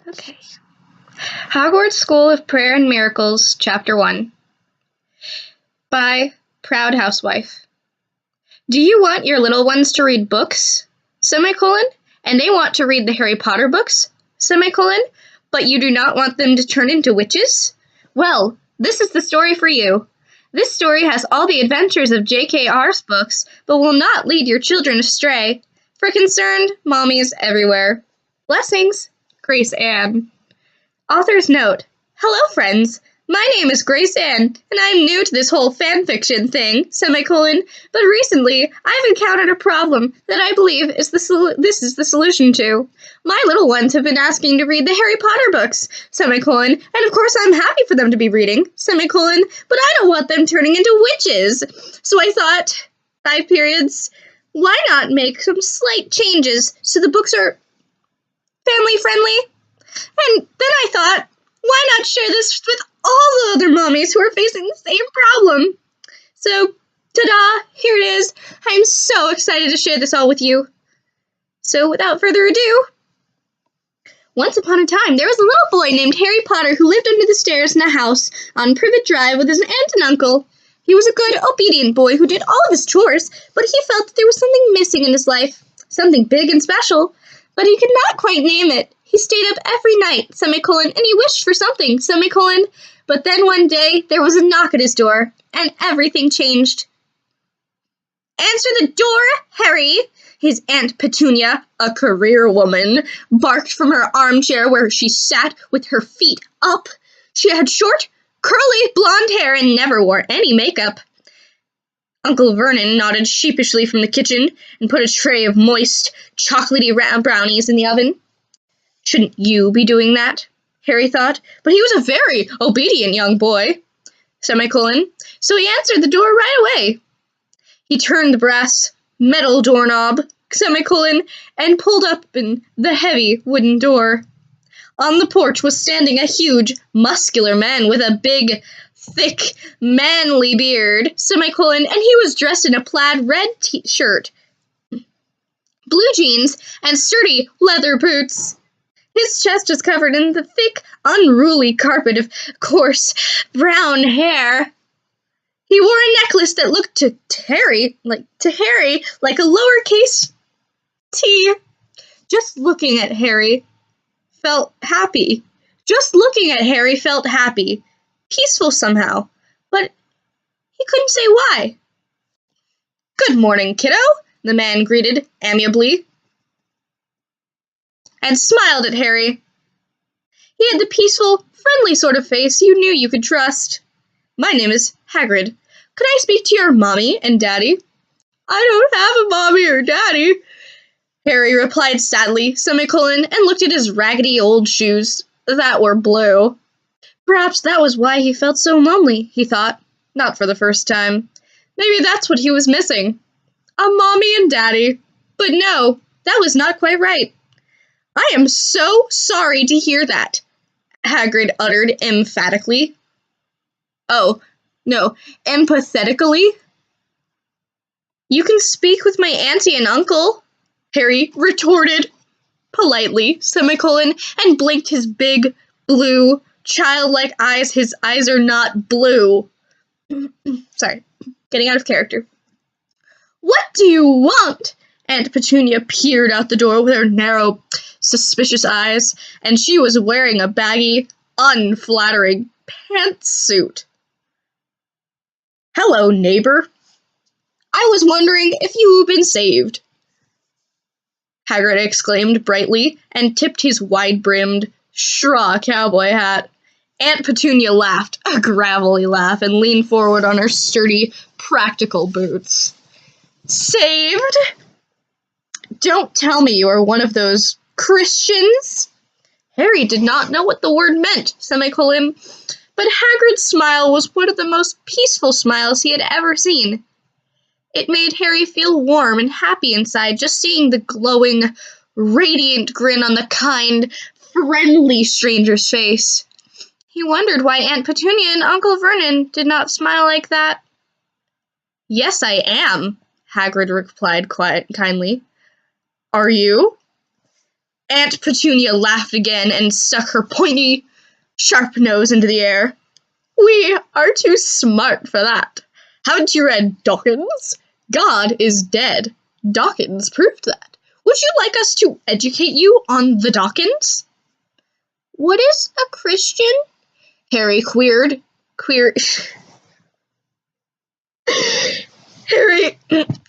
Okay. Hogwarts School of Prayer and Miracles, Chapter 1. By Proud Housewife. Do you want your little ones to read books? And they want to read the Harry Potter books? But you do not want them to turn into witches? Well, this is the story for you. This story has all the adventures of J.K.R.'s books, but will not lead your children astray. For concerned mommies everywhere. Blessings, Grace Ann. Author's note. Hello, friends. My name is Grace Ann, and I'm new to this whole fanfiction thing, but recently I've encountered a problem that I believe this is the solution to. My little ones have been asking to read the Harry Potter books, and of course I'm happy for them to be reading, but I don't want them turning into witches. So I thought, 5 periods, why not make some slight changes so the books are family-friendly? And then I thought, why not share this with all the other mommies who are facing the same problem? So, ta-da, here it is. I'm so excited to share this all with you. So, without further ado, once upon a time, there was a little boy named Harry Potter who lived under the stairs in a house on Privet Drive with his aunt and uncle. He was a good, obedient boy who did all of his chores, but he felt that there was something missing in his life, something big and special, but he could not quite name it. He stayed up every night, and he wished for something, but then one day, there was a knock at his door, and everything changed. Answer the door, Harry! His Aunt Petunia, a career woman, barked from her armchair where she sat with her feet up. She had short, curly blonde hair and never wore any makeup. Uncle Vernon nodded sheepishly from the kitchen and put a tray of moist, chocolatey brownies in the oven. Shouldn't you be doing that? Harry thought, but he was a very obedient young boy. So he answered the door right away. He turned the brass metal doorknob, and pulled open the heavy wooden door. On the porch was standing a huge, muscular man with a big, thick, manly beard, and he was dressed in a plaid red shirt, blue jeans, and sturdy leather boots. His chest was covered in the thick, unruly carpet of coarse, brown hair. He wore a necklace that looked to Harry like a lowercase T. Just looking at Harry felt happy. Peaceful somehow, but he couldn't say why. Good morning, kiddo, the man greeted amiably, and smiled at Harry. He had the peaceful, friendly sort of face you knew you could trust. My name is Hagrid. Could I speak to your mommy and daddy? I don't have a mommy or daddy, Harry replied sadly, and looked at his raggedy old shoes that were blue. Perhaps that was why he felt so lonely, he thought, not for the first time. Maybe that's what he was missing. A mommy and daddy. But no, that was not quite right. I am so sorry to hear that, Hagrid uttered emphatically. Oh, no, empathetically? You can speak with my auntie and uncle, Harry retorted politely, and blinked his big, blue, childlike eyes. His eyes are not blue. Sorry, getting out of character. What do you want? Aunt Petunia peered out the door with her narrow, suspicious eyes, and she was wearing a baggy, unflattering pantsuit. Hello, neighbor. I was wondering if you've been saved, Hagrid exclaimed brightly, and tipped his wide-brimmed straw cowboy hat. Aunt Petunia laughed, a gravelly laugh, and leaned forward on her sturdy, practical boots. Saved? Don't tell me you are one of those Christians? Harry did not know what the word meant, but Hagrid's smile was one of the most peaceful smiles he had ever seen. It made Harry feel warm and happy inside just seeing the glowing, radiant grin on the kind, friendly stranger's face. He wondered why Aunt Petunia and Uncle Vernon did not smile like that. Yes, I am, Hagrid replied kindly. Are you? Aunt Petunia laughed again and stuck her pointy, sharp nose into the air. We are too smart for that. Haven't you read Dawkins? God is dead. Dawkins proved that. Would you like us to educate you on the Dawkins? What is a Christian? Harry queried. Harry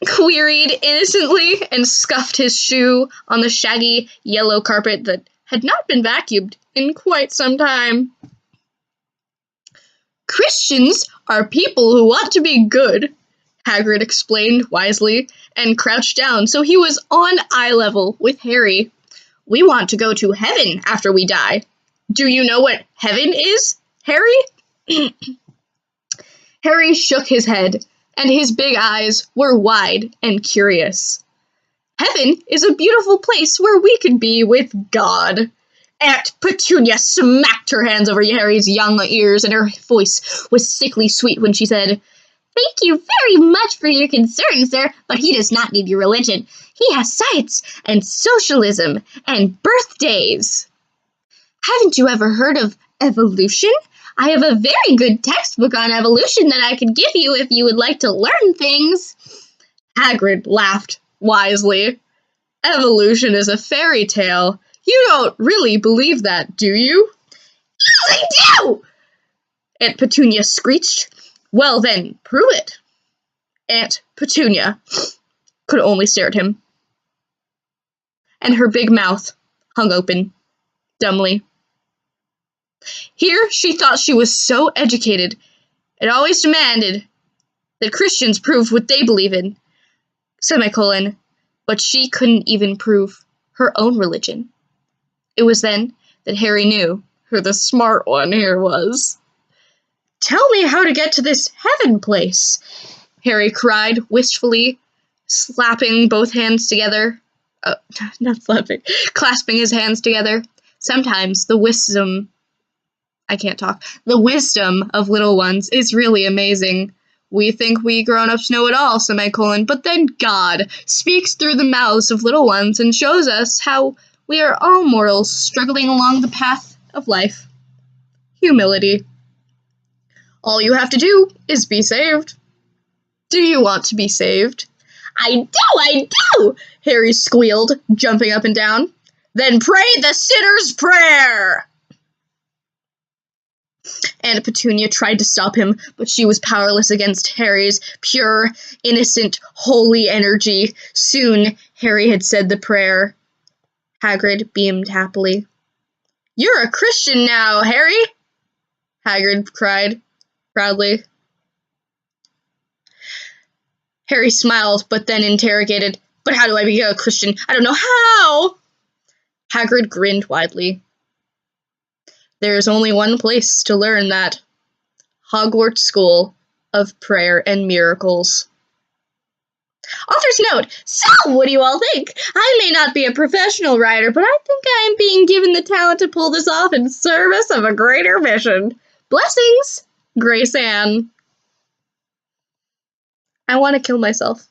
queried innocently and scuffed his shoe on the shaggy yellow carpet that had not been vacuumed in quite some time. Christians are people who want to be good, Hagrid explained wisely, and crouched down so he was on eye level with Harry. We want to go to heaven after we die. Do you know what heaven is, Harry? Harry shook his head, and his big eyes were wide and curious. Heaven is a beautiful place where we could be with God. Aunt Petunia smacked her hands over Harry's young ears, and her voice was sickly sweet when she said, Thank you very much for your concern, sir, but he does not need your religion. He has science and socialism and birthdays. Haven't you ever heard of evolution? I have a very good textbook on evolution that I could give you if you would like to learn things. Hagrid laughed wisely. Evolution is a fairy tale. You don't really believe that, do you? Yes, I do! Aunt Petunia screeched. Well then, prove it. Aunt Petunia could only stare at him, and her big mouth hung open, dumbly. Here she thought she was so educated, and always demanded that Christians prove what they believe in, semicolon, but she couldn't even prove her own religion. It was then that Harry knew who the smart one here was. Tell me how to get to this heaven place, Harry cried wistfully, slapping both hands together. Not slapping, clasping his hands together. Sometimes the wisdom of little ones is really amazing. We think we grown-ups know it all, semicolon, but then God speaks through the mouths of little ones and shows us how we are all mortals struggling along the path of life. Humility. All you have to do is be saved. Do you want to be saved? I do! Harry squealed, jumping up and down. Then pray the sinner's prayer! Aunt Petunia tried to stop him, but she was powerless against Harry's pure, innocent, holy energy. Soon, Harry had said the prayer. Hagrid beamed happily. You're a Christian now, Harry! Hagrid cried, proudly. Harry smiled, but then interrogated, But how do I become a Christian? I don't know how! Hagrid grinned widely. There's only one place to learn that. Hogwarts School of Prayer and Miracles. Author's note, so what do you all think? I may not be a professional writer, but I think I am being given the talent to pull this off in service of a greater mission. Blessings, Grace Ann. I want to kill myself.